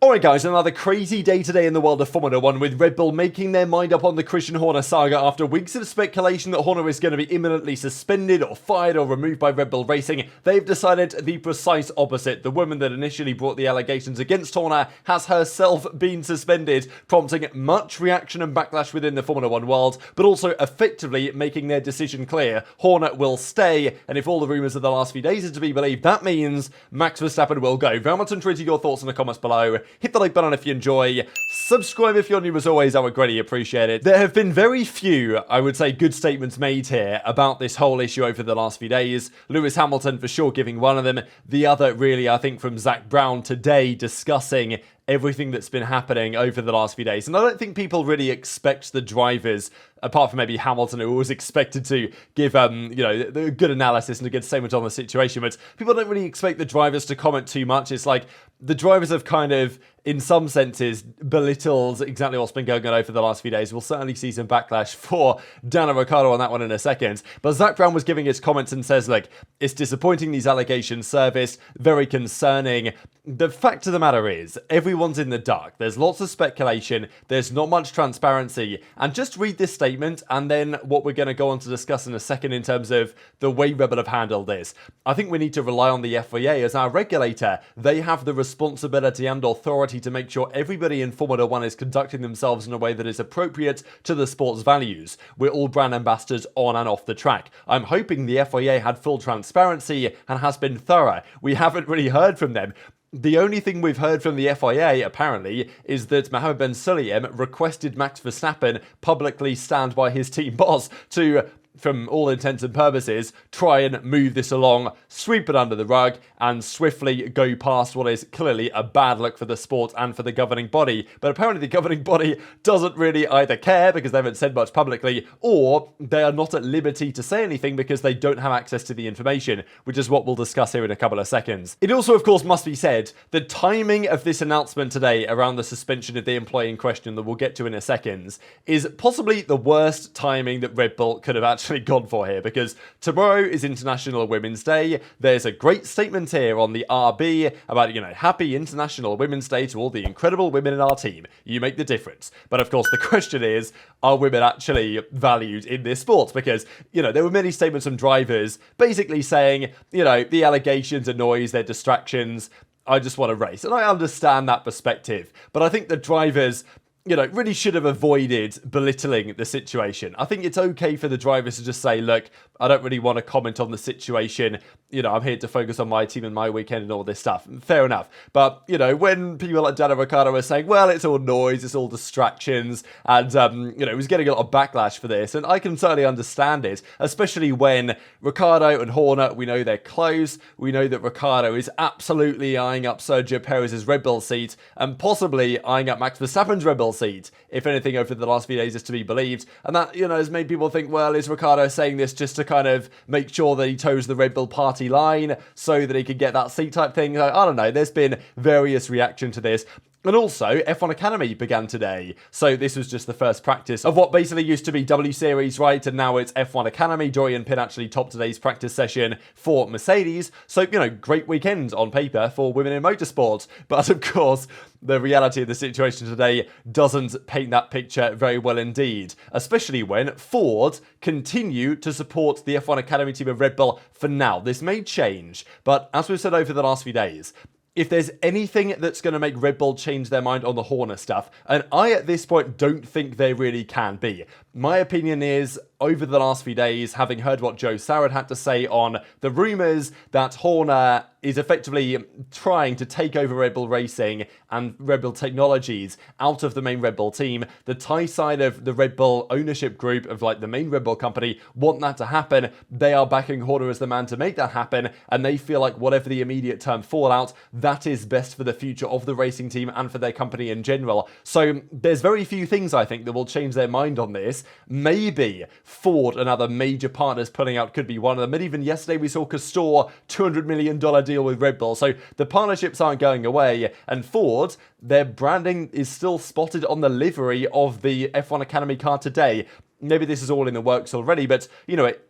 Alright guys, another crazy day today in the world of Formula 1 with Red Bull making their mind up on the Christian Horner saga after weeks of speculation that Horner is going to be imminently suspended or fired or removed by Red Bull Racing. They've decided the precise opposite. The woman that initially brought the allegations against Horner has herself been suspended, prompting much reaction and backlash within the Formula 1 world, but also effectively making their decision clear. Horner will stay, and if all the rumours of the last few days are to be believed, that means Max Verstappen will go. Very much intrigued your thoughts in the comments below. Hit the like button if you enjoy. Subscribe if you're new as always, I would greatly appreciate it. There have been very few, I would say, good statements made here about this whole issue over the last few days. Lewis Hamilton for sure giving one of them. The other really, I think, from Zach Brown today discussing everything that's been happening over the last few days. And I don't think people really expect the drivers, apart from maybe Hamilton, who was expected to give, the good analysis and to get statement on the situation, but people don't really expect the drivers to comment too much. It's like the drivers have kind of, in some senses, belittled exactly what's been going on over the last few days. We'll certainly see some backlash for Daniel Ricciardo on that one in a second. But Zach Brown was giving his comments and says, look, it's disappointing these allegations surfaced, very concerning. The fact of the matter is, everyone's in the dark. There's lots of speculation. There's not much transparency. And just read this statement and then what we're going to go on to discuss in a second in terms of the way Red Bull have handled this. I think we need to rely on the FIA as our regulator. They have the responsibility and authority to make sure everybody in Formula 1 is conducting themselves in a way that is appropriate to the sport's values. We're all brand ambassadors on and off the track. I'm hoping the FIA had full transparency and has been thorough. We haven't really heard from them. The only thing we've heard from the FIA, apparently, is that Mohammed Ben Sulayem requested Max Verstappen publicly stand by his team boss to, from all intents and purposes, try and move this along, sweep it under the rug, and swiftly go past what is clearly a bad look for the sport and for the governing body. But apparently the governing body doesn't really either care because they haven't said much publicly, or they are not at liberty to say anything because they don't have access to the information, which is what we'll discuss here in a couple of seconds. It also, of course, must be said, the timing of this announcement today around the suspension of the employee in question that we'll get to in a second is possibly the worst timing that Red Bull could have actually gone for here, because tomorrow is International Women's Day. There's a great statement here on the RB about, happy International Women's Day to all the incredible women in our team. You make the difference. But of course, the question is, are women actually valued in this sport? Because, there were many statements from drivers basically saying, the allegations are noise, they're distractions. I just want to race. And I understand that perspective. But I think the drivers really should have avoided belittling the situation. I think it's okay for the drivers to just say, look, I don't really want to comment on the situation. I'm here to focus on my team and my weekend and all this stuff. Fair enough. But, when people like Daniel Ricciardo are saying, well, it's all noise, it's all distractions, and, he was getting a lot of backlash for this, and I can certainly understand it, especially when Ricciardo and Horner, we know they're close. We know that Ricciardo is absolutely eyeing up Sergio Perez's Red Bull seat and possibly eyeing up Max Verstappen's Red Bull seat, if anything, over the last few days is to be believed. And that, has made people think, well, is Ricciardo saying this just to kind of make sure that he toes the Red Bull party line so that he could get that seat type thing? I don't know. There's been various reaction to this. And also, F1 Academy began today. So this was just the first practice of what basically used to be W Series, right? And now it's F1 Academy. Dorian Pin actually topped today's practice session for Mercedes. So, great weekend on paper for women in motorsport. But of course, the reality of the situation today doesn't paint that picture very well indeed. Especially when Ford continue to support the F1 Academy team of Red Bull for now. This may change, but as we've said over the last few days, if there's anything that's going to make Red Bull change their mind on the Horner stuff, and I at this point don't think they really can be. My opinion is, over the last few days, having heard what Joe Sarad had to say on the rumours that Horner is effectively trying to take over Red Bull Racing and Red Bull Technologies out of the main Red Bull team, the Thai side of the Red Bull ownership group of the main Red Bull company want that to happen. They are backing Horner as the man to make that happen, and they feel like whatever the immediate term fallout, that is best for the future of the racing team and for their company in general. So there's very few things, I think, that will change their mind on this. Maybe Ford and other major partners pulling out could be one of them. And even yesterday we saw Castor, $200 million deal with Red Bull. So the partnerships aren't going away. And Ford, their branding is still spotted on the livery of the F1 Academy car today. maybe this is all in the works already, but,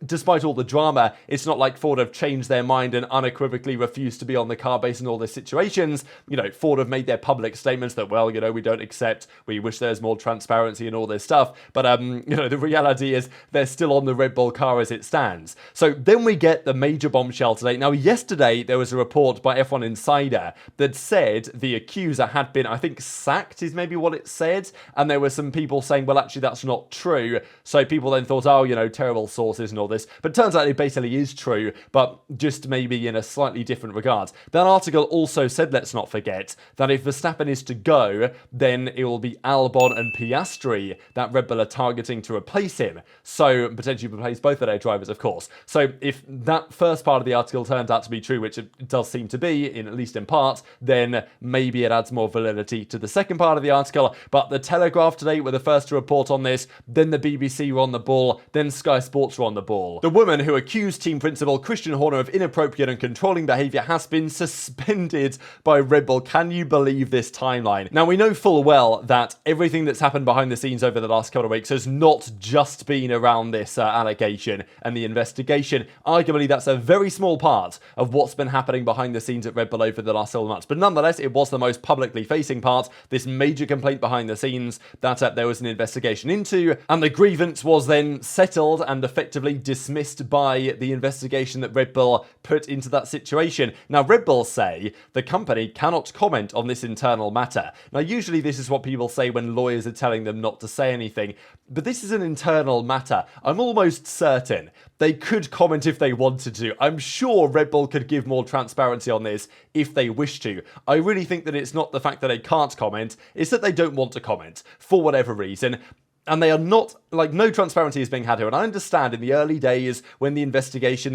despite all the drama, it's not like Ford have changed their mind and unequivocally refused to be on the car based on all the situations. Ford have made their public statements that, well, we don't accept, we wish there's more transparency and all this stuff, but, the reality is they're still on the Red Bull car as it stands. So then we get the major bombshell today. Now, yesterday, there was a report by F1 Insider that said the accuser had been, I think, sacked is maybe what it said, and there were some people saying, well, actually, that's not true. So people then thought, oh, terrible sources and all this. But it turns out it basically is true, but just maybe in a slightly different regard. That article also said, let's not forget, that if Verstappen is to go, then it will be Albon and Piastri that Red Bull are targeting to replace him. So potentially replace both of their drivers, of course. So if that first part of the article turns out to be true, which it does seem to be, at least in part, then maybe it adds more validity to the second part of the article. But the Telegraph today were the first to report on this, then the BBC were on the ball, then Sky Sports were on the ball. The woman who accused team principal Christian Horner of inappropriate and controlling behaviour has been suspended by Red Bull. Can you believe this timeline? Now, we know full well that everything that's happened behind the scenes over the last couple of weeks has not just been around this allegation and the investigation. Arguably, that's a very small part of what's been happening behind the scenes at Red Bull over the last several months. But nonetheless, it was the most publicly facing part, this major complaint behind the scenes that there was an investigation into, and the grievance was then settled and effectively dismissed by the investigation that Red Bull put into that situation. Now, Red Bull say the company cannot comment on this internal matter. Now, usually this is what people say when lawyers are telling them not to say anything, but this is an internal matter. I'm almost certain they could comment if they wanted to. I'm sure Red Bull could give more transparency on this if they wish to. I really think that it's not the fact that they can't comment, it's that they don't want to comment for whatever reason. And they are not, no transparency is being had here. And I understand in the early days when the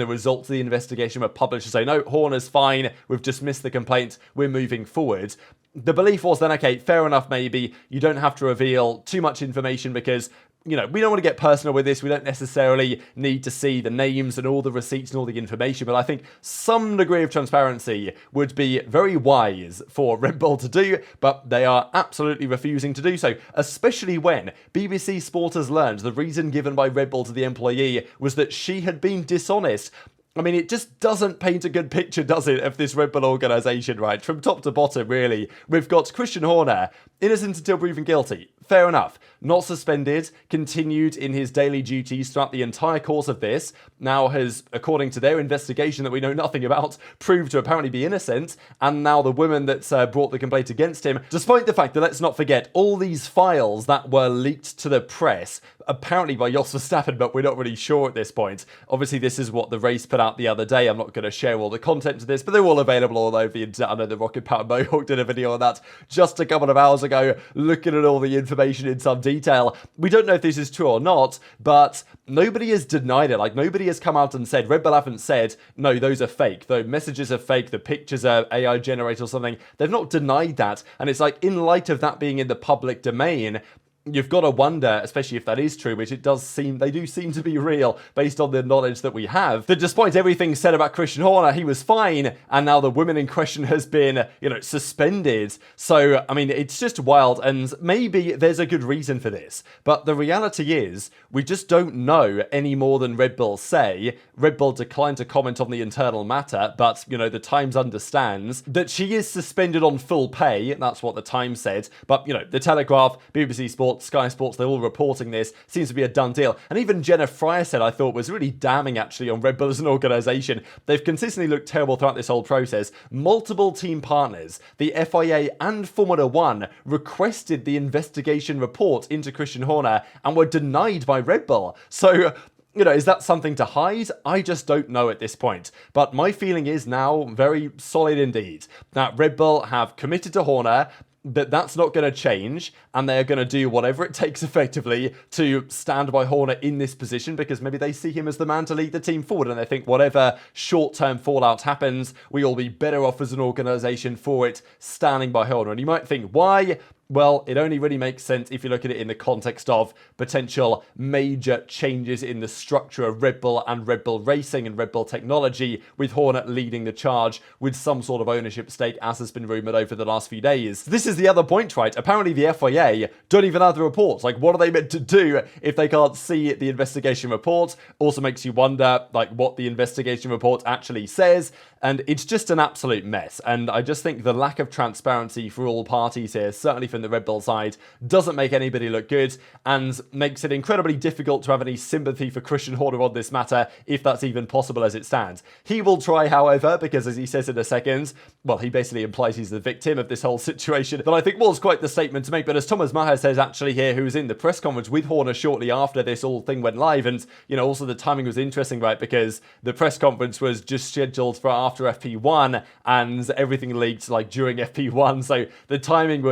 results of the investigation were published to say, no, Horner's fine, we've dismissed the complaint, we're moving forward. The belief was then, okay, fair enough, maybe, you don't have to reveal too much information because we don't want to get personal with this. We don't necessarily need to see the names and all the receipts and all the information. But I think some degree of transparency would be very wise for Red Bull to do. But they are absolutely refusing to do so, especially when BBC Sport has learned the reason given by Red Bull to the employee was that she had been dishonest. I mean, it just doesn't paint a good picture, does it, of this Red Bull organisation, right? From top to bottom, really. We've got Christian Horner, innocent until proven guilty. Fair enough. Not suspended, continued in his daily duties throughout the entire course of this. Now has, according to their investigation that we know nothing about, proved to apparently be innocent. And now the woman that's brought the complaint against him, despite the fact that, let's not forget, all these files that were leaked to the press, apparently by Jos Verstappen, but we're not really sure at this point. Obviously, this is what the race put out the other day. I'm not going to share all the content of this, but they're all available all over the internet. I know the Rocket Power Mohawk did a video on that just a couple of hours ago, looking at all the information in some detail. We don't know if this is true or not, but nobody has denied it. Nobody has come out and said, Red Bull haven't said, no, those are fake. The messages are fake, the pictures are AI generated or something. They've not denied that. And it's in light of that being in the public domain, you've got to wonder, especially if that is true, which they do seem to be real based on the knowledge that we have, that despite everything said about Christian Horner, he was fine, and now the woman in question has been, suspended. So, I mean, it's just wild, and maybe there's a good reason for this. But the reality is, we just don't know any more than Red Bull say. Red Bull declined to comment on the internal matter, but, the Times understands that she is suspended on full pay. That's what the Times said. But, the Telegraph, BBC Sport, Sky Sports, they're all reporting this. Seems to be a done deal. And even Jenna Fryer said, I thought, was really damning, actually, on Red Bull as an organisation. They've consistently looked terrible throughout this whole process. Multiple team partners, the FIA and Formula One, requested the investigation report into Christian Horner and were denied by Red Bull. So, is that something to hide? I just don't know at this point. But my feeling is now very solid indeed, that Red Bull have committed to Horner, that that's not going to change, and they're going to do whatever it takes effectively to stand by Horner in this position, because maybe they see him as the man to lead the team forward, and they think whatever short-term fallout happens, we will be better off as an organisation for it, standing by Horner. And you might think, why? Well, it only really makes sense if you look at it in the context of potential major changes in the structure of Red Bull and Red Bull Racing and Red Bull technology, with Horner leading the charge with some sort of ownership stake, as has been rumoured over the last few days. This is the other point, right? Apparently the FIA don't even have the reports. Like, what are they meant to do if they can't see the investigation report? Also makes you wonder, like, what the investigation report actually says. And it's just an absolute mess. And I just think the lack of transparency for all parties here, certainly from the Red Bull side, doesn't make anybody look good and makes it incredibly difficult to have any sympathy for Christian Horner on this matter, if that's even possible as it stands. He will try, however, because as he says in a second, well, he basically implies he's the victim of this whole situation, that I think was quite the statement to make. But as Thomas Maher says actually here, who was in the press conference with Horner shortly after this whole thing went live, and, you know, also the timing was interesting, right, because the press conference was just scheduled for after FP1 and everything leaked like during FP1, so the timing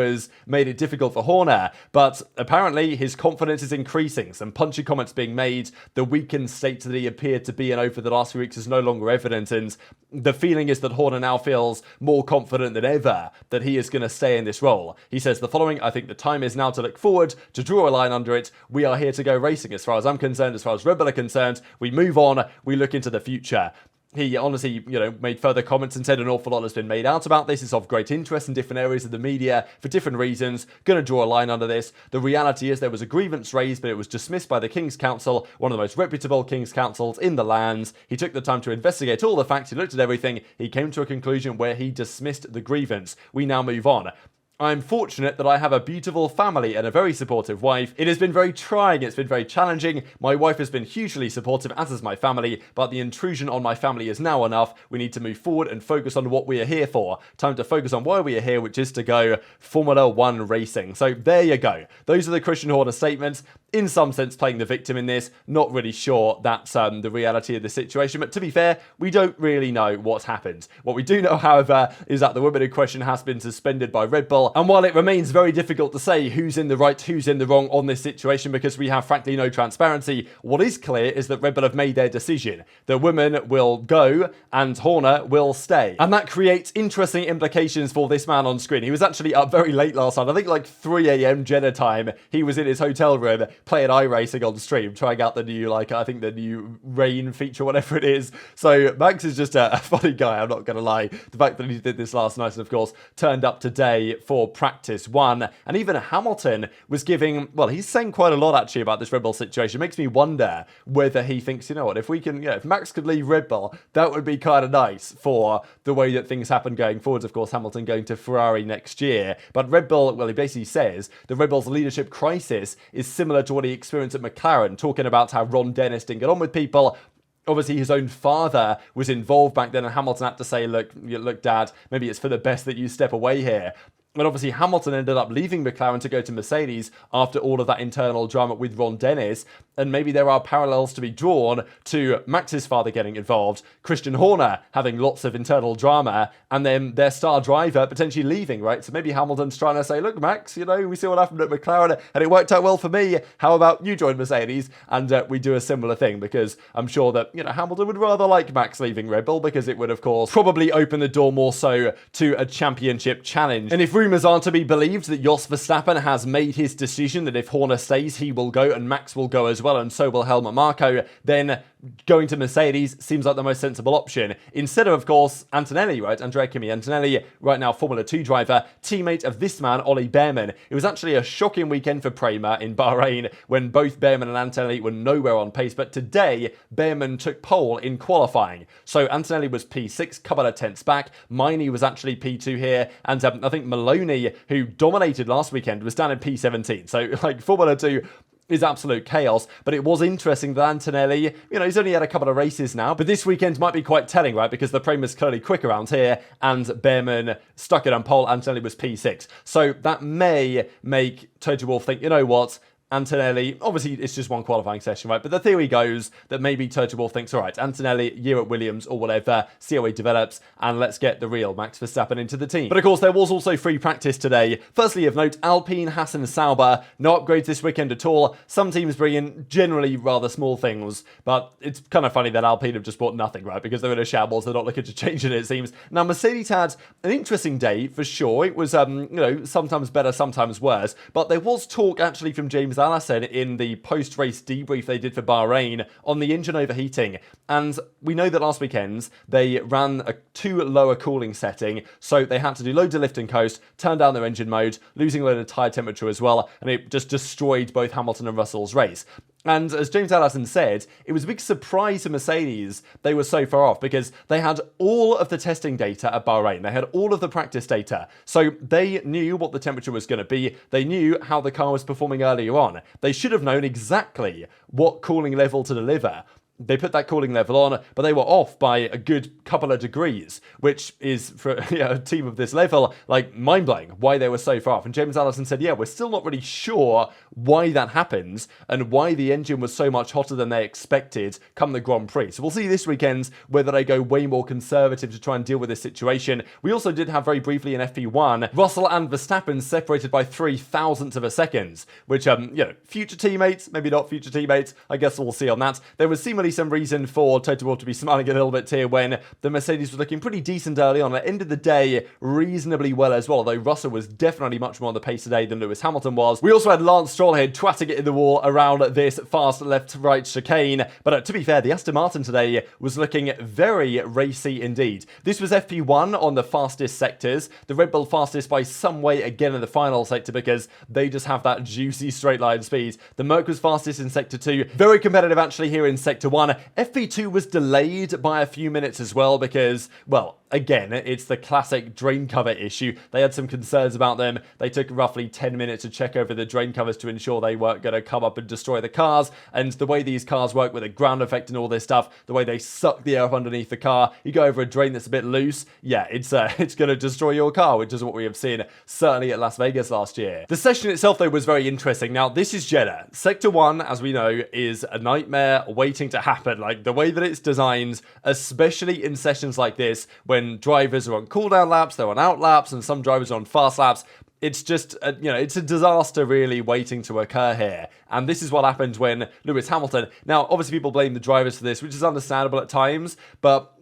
made it difficult for Horner. But apparently his confidence is increasing, some punchy comments being made, the weakened state that he appeared to be in over the last few weeks is no longer evident, and the feeling is that Horner now feels more confident than ever that he is going to stay in this role. He says the following: I think the time is now to look forward, to draw a line under it. We are here to go racing as far as I'm concerned, as far as Red Bull are concerned. We move on, we look into the future. He honestly, made further comments and said an awful lot has been made out about this. It's of great interest in different areas of the media for different reasons. Going to draw a line under this. The reality is there was a grievance raised, but it was dismissed by the King's Council, one of the most reputable King's Councils in the land. He took the time to investigate all the facts. He looked at everything. He came to a conclusion where he dismissed the grievance. We now move on. I'm fortunate that I have a beautiful family and a very supportive wife. It has been very trying, it's been very challenging. My wife has been hugely supportive, as is my family, but the intrusion on my family is now enough. We need to move forward and focus on what we are here for. Time to focus on why we are here, which is to go Formula 1 racing. So there you go. Those are the Christian Horner statements. In some sense, playing the victim in this. Not really sure that's the reality of the situation, but to be fair, we don't really know what's happened. What we do know, however, is that the woman in question has been suspended by Red Bull. And while it remains very difficult to say who's in the right, who's in the wrong on this situation, because we have frankly no transparency, what is clear is that Red Bull have made their decision. The woman will go and Horner will stay. And that creates interesting implications for this man on screen. He was actually up very late last night, I think like 3 a.m. Jeddah time. He was in his hotel room playing iRacing on stream, trying out the new, I think the new rain feature, whatever it is. So Max is just a funny guy, I'm not going to lie. The fact that he did this last night, and of course, turned up today for practice one. And even Hamilton was giving, well, he's saying quite a lot actually about this Red Bull situation. It makes me wonder whether he thinks, you know what, if we can, if Max could leave Red Bull, that would be kind of nice for the way that things happen going forwards. Of course, Hamilton going to Ferrari next year. But Red Bull, well, he basically says the Red Bull's leadership crisis is similar to what he experienced at McLaren, talking about how Ron Dennis didn't get on with people. Obviously, his own father was involved back then, and Hamilton had to say, look, Dad, maybe it's for the best that you step away here. And obviously, Hamilton ended up leaving McLaren to go to Mercedes after all of that internal drama with Ron Dennis. And maybe there are parallels to be drawn to Max's father getting involved, Christian Horner having lots of internal drama, and then their star driver potentially leaving, right? So maybe Hamilton's trying to say, look, Max, we see what happened at McLaren, and it worked out well for me. How about you join Mercedes, and we do a similar thing? Because I'm sure that, Hamilton would rather like Max leaving Red Bull, because it would, of course, probably open the door more so to a championship challenge. And if rumours are to be believed that Jos Verstappen has made his decision that if Horner stays, he will go and Max will go as well, and so will Helmut Marko, then going to Mercedes seems like the most sensible option. Instead of course, Antonelli, right? Andrea Kimi Antonelli, right now Formula 2 driver, teammate of this man, Ollie Bearman. It was actually a shocking weekend for Prema in Bahrain when both Bearman and Antonelli were nowhere on pace, but today, Bearman took pole in qualifying. So Antonelli was P6, couple of tenths back. Miney was actually P2 here, and I think Maloney, who dominated last weekend, was down in P17. So Formula 2 is absolute chaos, but it was interesting that Antonelli, he's only had a couple of races now, but this weekend might be quite telling, right? Because the Prema's clearly quick around here, and Bearman stuck it on pole, Antonelli was P6. So that may make Toto Wolff think, you know what, Antonelli, obviously it's just one qualifying session, right? But the theory goes that maybe Toto Wolff thinks, all right, Antonelli, year at Williams or whatever, see how he develops, and let's get the real Max Verstappen into the team. But of course, there was also free practice today. Firstly, of note, Alpine, Hassan Sauber, no upgrades this weekend at all. Some teams bring in generally rather small things, but it's kind of funny that Alpine have just bought nothing, right? Because they're in a shambles, they're not looking to change it seems. Now, Mercedes had an interesting day for sure. It was, sometimes better, sometimes worse, but there was talk actually from James Allison in the post-race debrief they did for Bahrain on the engine overheating. And we know that last weekend they ran a too lower cooling setting, so they had to do loads of lift and coast, turn down their engine mode, losing a load of tyre temperature as well, and it just destroyed both Hamilton and Russell's race. And as James Allison said, it was a big surprise to Mercedes they were so far off because they had all of the testing data at Bahrain. They had all of the practice data. So they knew what the temperature was going to be. They knew how the car was performing earlier on. They should have known exactly what cooling level to deliver. They put that cooling level on, but they were off by a good couple of degrees, which is, for a team of this level, like mind-blowing why they were so far off. And James Allison said, yeah, we're still not really sure why that happens and why the engine was so much hotter than they expected come the Grand Prix. So we'll see this weekend whether they go way more conservative to try and deal with this situation. We also did have very briefly in FP1, Russell and Verstappen separated by 0.003 of a second, which, future teammates, maybe not future teammates, I guess we'll see on that. There was seemingly some reason for Toto Wolff to be smiling a little bit here when the Mercedes was looking pretty decent early on. At the end of the day, reasonably well as well, although Russell was definitely much more on the pace today than Lewis Hamilton was. We also had Lance Stroll here twatting it in the wall around this fast left-right chicane, but to be fair, the Aston Martin today was looking very racy indeed. This was FP1 on the fastest sectors, the Red Bull fastest by some way again in the final sector because they just have that juicy straight line speed. The Merc was fastest in Sector 2, very competitive actually here in Sector 1. FP2 was delayed by a few minutes as well because, well, again, it's the classic drain cover issue. They had some concerns about them. They took roughly 10 minutes to check over the drain covers to ensure they weren't going to come up and destroy the cars. And the way these cars work with a ground effect and all this stuff, the way they suck the air up underneath the car, you go over a drain that's a bit loose, yeah, it's going to destroy your car, which is what we have seen certainly at Las Vegas last year. The session itself, though, was very interesting. Now, this is Jeddah. Sector 1, as we know, is a nightmare waiting to happen. Like, the way that it's designed, especially in sessions like this, when drivers are on cooldown laps, they're on out laps, and some drivers are on fast laps, it's just, it's a disaster really waiting to occur here. And this is what happened when Lewis Hamilton... Now, obviously people blame the drivers for this, which is understandable at times, but,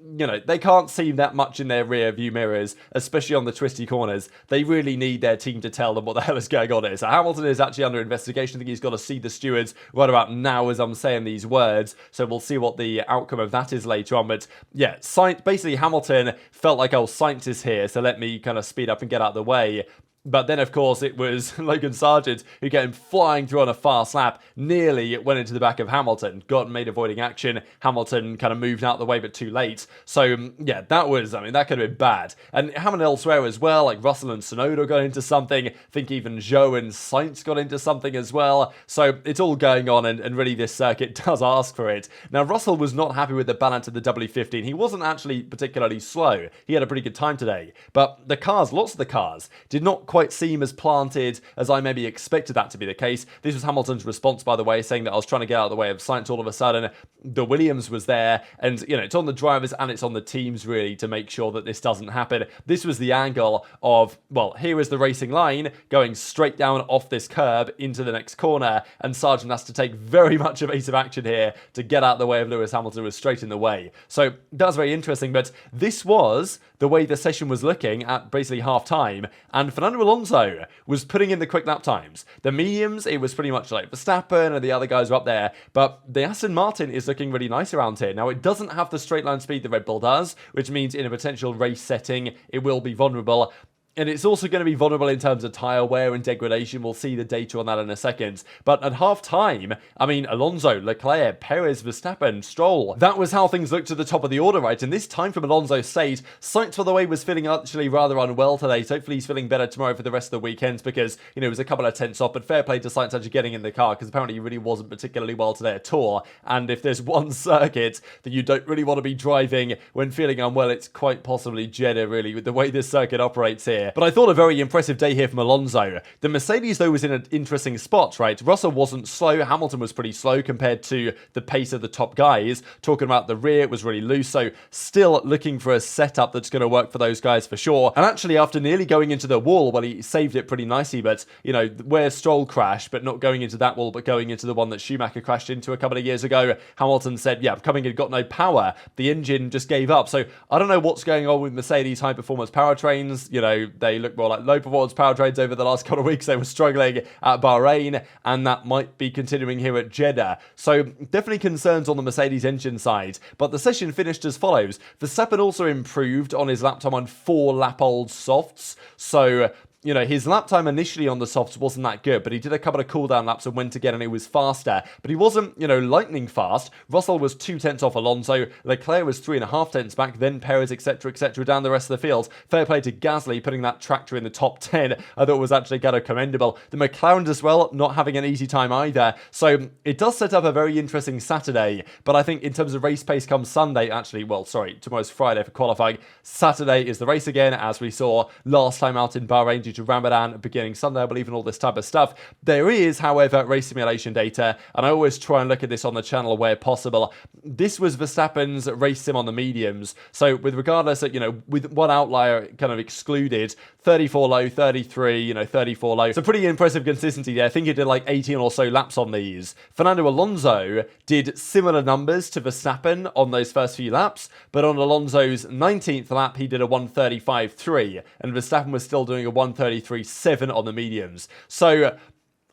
they can't see that much in their rear view mirrors, especially on the twisty corners. They really need their team to tell them what the hell is going on here. So Hamilton is actually under investigation. I think he's got to see the stewards right about now as I'm saying these words. So we'll see what the outcome of that is later on. But yeah, basically Hamilton felt like, oh, Sainz is here, so let me kind of speed up and get out of the way. But then, of course, it was Logan Sargent who came flying through on a fast lap, nearly went into the back of Hamilton, got and made avoiding action. Hamilton kind of moved out of the way, but too late. So, yeah, that could have been bad. And it happened elsewhere as well, like Russell and Tsunoda got into something. I think even Zhou and Sainz got into something as well. So it's all going on, and really this circuit does ask for it. Now, Russell was not happy with the balance of the W15. He wasn't actually particularly slow. He had a pretty good time today. But the cars, lots of the cars, did not quite seem as planted as I maybe expected that to be the case. This was Hamilton's response, by the way, saying that I was trying to get out of the way of Sainz. All of a sudden, the Williams was there, and it's on the drivers and it's on the teams really to make sure that this doesn't happen. This was the angle of, well, here is the racing line going straight down off this curb into the next corner, and Sargent has to take very much evasive action here to get out of the way of Lewis Hamilton, who was straight in the way. So that's very interesting, but this was the way the session was looking at basically half time, and Fernando Alonso was putting in the quick lap times. The mediums, it was pretty much like Verstappen and the other guys were up there, but the Aston Martin is looking really nice around here. Now, it doesn't have the straight line speed the Red Bull does, which means in a potential race setting, it will be vulnerable. And it's also going to be vulnerable in terms of tyre wear and degradation. We'll see the data on that in a second. But at half-time, Alonso, Leclerc, Perez, Verstappen, Stroll. That was how things looked at the top of the order, right? And this time from Alonso's stage, Sainz, by the way, was feeling actually rather unwell today. So hopefully he's feeling better tomorrow for the rest of the weekend because, it was a couple of tenths off. But fair play to Sainz actually getting in the car because apparently he really wasn't particularly well today at all. And if there's one circuit that you don't really want to be driving when feeling unwell, it's quite possibly Jeddah, really, with the way this circuit operates here. here. But I thought a very impressive day here from Alonso. The Mercedes, though, was in an interesting spot, right? Russell wasn't slow. Hamilton was pretty slow compared to the pace of the top guys. Talking about the rear, it was really loose. So still looking for a setup that's going to work for those guys for sure. And actually, after nearly going into the wall, well, he saved it pretty nicely. But, you know, where Stroll crashed, but not going into that wall, but going into the one that Schumacher crashed into a couple of years ago, Hamilton said, yeah, I'm coming in, got no power. The engine just gave up. So I don't know what's going on with Mercedes high-performance powertrains. You know, they look more like low-performance powertrains over the last couple of weeks. They were struggling at Bahrain, and that might be continuing here at Jeddah. So definitely concerns on the Mercedes engine side. But the session finished as follows. Verstappen also improved on his lap time on 4 lap-old softs. So, you know, his lap time initially on the softs wasn't that good, but he did a couple of cooldown laps and went again and it was faster. But he wasn't, you know, lightning fast. Russell was 2 tenths off Alonso. Leclerc was 3.5 tenths back, then Perez, etc., down the rest of the field. Fair play to Gasly, putting that tractor in the top 10. I thought was actually kind of commendable. The McLaren as well, not having an easy time either. So it does set up a very interesting Saturday. But I think in terms of race pace come Sunday, actually, well, sorry, tomorrow's Friday for qualifying. Saturday is the race again, as we saw last time out in Bahrain due to Ramadan beginning Sunday, I believe, and all this type of stuff. There is, however, race simulation data, and I always try and look at this on the channel where possible. This was Verstappen's race sim on the mediums. So with regardless of, you know, with one outlier kind of excluded, 34 low, 33, you know, 34 low. So pretty impressive consistency there. I think he did like 18 or so laps on these. Fernando Alonso did similar numbers to Verstappen on those first few laps, but on Alonso's 19th lap, he did a 1:35.3, and Verstappen was still doing a 1:33.7 on the mediums. So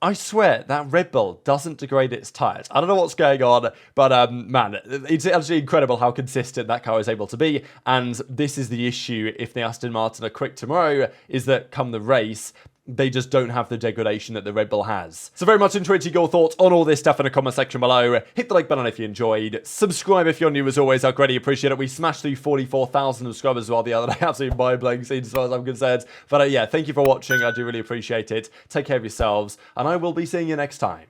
I swear that Red Bull doesn't degrade its tyres. I don't know what's going on, but man, it's actually incredible how consistent that car is able to be. And this is the issue if the Aston Martin are quick tomorrow, is that come the race, they just don't have the degradation that the Red Bull has. So very much enjoyed your thoughts on all this stuff in the comment section below. Hit the like button if you enjoyed. Subscribe if you're new as always. I'd greatly appreciate it. We smashed through 44,000 subscribers as well the other day. Absolutely mind-blowing scene as far as I'm concerned. But yeah, thank you for watching. I do really appreciate it. Take care of yourselves, and I will be seeing you next time.